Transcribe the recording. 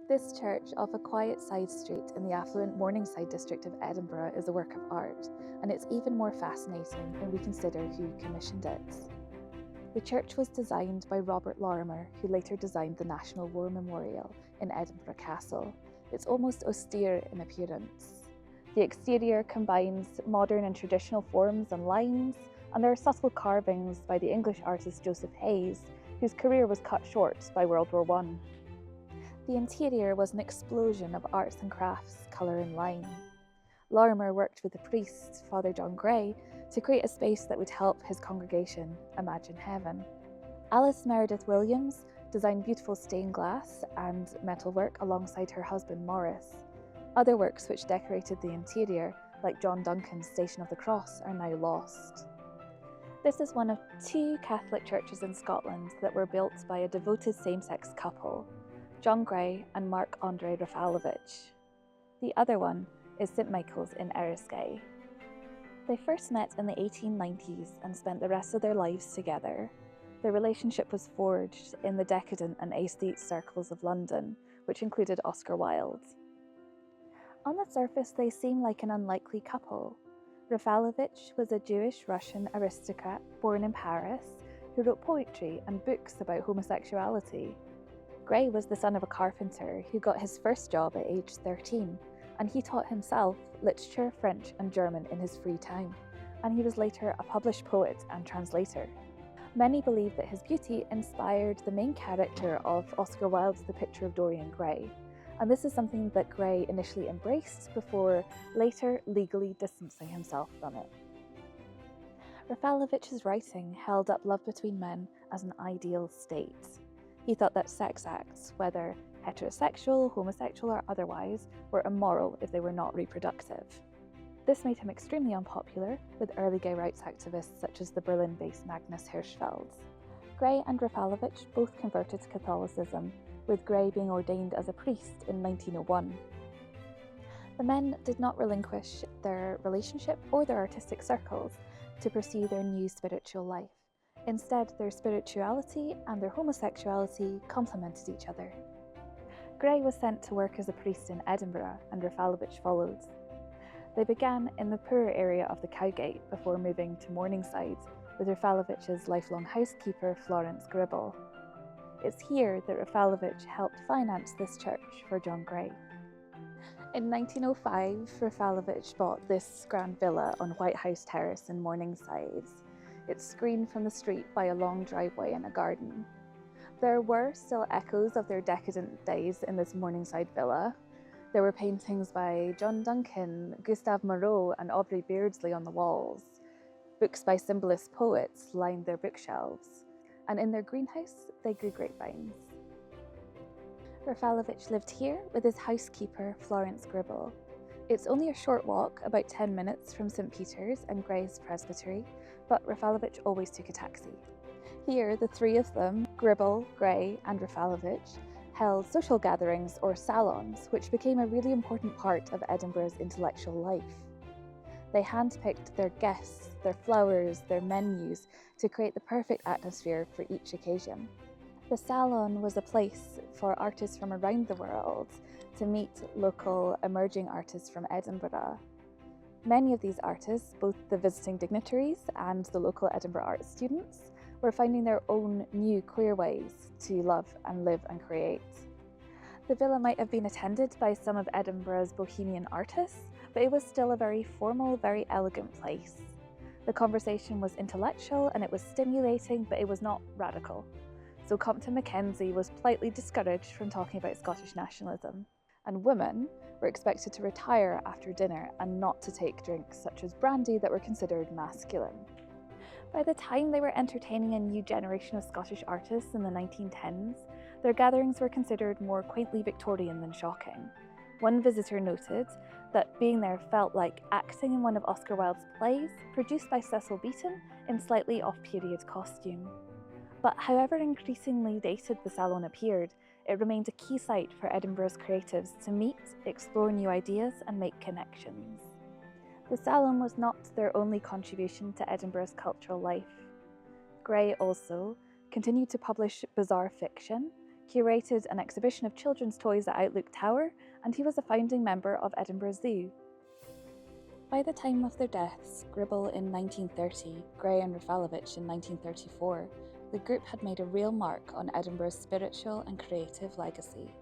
This church off a quiet side street in the affluent Morningside district of Edinburgh is a work of art, and it's even more fascinating when we consider who commissioned it. The church was designed by Robert Lorimer, who later designed the National War Memorial in Edinburgh Castle. It's almost austere in appearance. The exterior combines modern and traditional forms and lines, and there are subtle carvings by the English artist Joseph Hayes, whose career was cut short by World War I. The interior was an explosion of arts and crafts, colour and line. Lorimer worked with the priest, Father John Gray, to create a space that would help his congregation imagine heaven. Alice Meredith Williams designed beautiful stained glass and metalwork alongside her husband Morris. Other works which decorated the interior, like John Duncan's Station of the Cross, are now lost. This is one of two Catholic churches in Scotland that were built by a devoted same-sex couple, John Gray and Marc-André Raffalovich. The other one is St Michael's in Eriskay. They first met in the 1890s and spent the rest of their lives together. Their relationship was forged in the decadent and aesthete circles of London, which included Oscar Wilde. On the surface, they seem like an unlikely couple. Raffalovich was a Jewish Russian aristocrat born in Paris who wrote poetry and books about homosexuality. Gray was the son of a carpenter who got his first job at age 13, and he taught himself literature, French and German in his free time, and he was later a published poet and translator. Many believe that his beauty inspired the main character of Oscar Wilde's The Picture of Dorian Gray, and this is something that Gray initially embraced before later legally distancing himself from it. Rafalovich's writing held up love between men as an ideal state. He thought that sex acts, whether heterosexual, homosexual or otherwise, were immoral if they were not reproductive. This made him extremely unpopular with early gay rights activists such as the Berlin-based Magnus Hirschfeld. Gray and Raffalovich both converted to Catholicism, with Gray being ordained as a priest in 1901. The men did not relinquish their relationship or their artistic circles to pursue their new spiritual life. Instead, their spirituality and their homosexuality complemented each other. Gray was sent to work as a priest in Edinburgh, and Raffalovich followed. They began in the poorer area of the Cowgate before moving to Morningside with Rafalovich's lifelong housekeeper Florence Gribble. It's here that Raffalovich helped finance this church for John Gray. In 1905, Raffalovich bought this grand villa on White House Terrace in Morningside. It's screened from the street by a long driveway and a garden. There were still echoes of their decadent days in this Morningside villa. There were paintings by John Duncan, Gustave Moreau and Aubrey Beardsley on the walls. Books by symbolist poets lined their bookshelves. And in their greenhouse, they grew grapevines. Raffalovich lived here with his housekeeper, Florence Gribble. It's only a short walk, about 10 minutes from St Peter's and Gray's Presbytery, but Raffalovich always took a taxi. Here, the three of them, Gribble, Gray and Raffalovich, held social gatherings or salons, which became a really important part of Edinburgh's intellectual life. They handpicked their guests, their flowers, their menus to create the perfect atmosphere for each occasion. The salon was a place for artists from around the world to meet local emerging artists from Edinburgh. Many of these artists, both the visiting dignitaries and the local Edinburgh art students, were finding their own new queer ways to love and live and create. The villa might have been attended by some of Edinburgh's bohemian artists, but it was still a very formal, very elegant place. The conversation was intellectual and it was stimulating, but it was not radical. So Compton Mackenzie was politely discouraged from talking about Scottish nationalism, and women were expected to retire after dinner and not to take drinks such as brandy that were considered masculine. By the time they were entertaining a new generation of Scottish artists in the 1910s, their gatherings were considered more quaintly Victorian than shocking. One visitor noted that being there felt like acting in one of Oscar Wilde's plays, produced by Cecil Beaton in slightly off-period costume. But however increasingly dated the salon appeared, it remained a key site for Edinburgh's creatives to meet, explore new ideas and make connections. The salon was not their only contribution to Edinburgh's cultural life. Gray also continued to publish bizarre fiction, curated an exhibition of children's toys at Outlook Tower, and he was a founding member of Edinburgh Zoo. By the time of their deaths, Gribble in 1930, Gray and Raffalovich in 1934, the group had made a real mark on Edinburgh's spiritual and creative legacy.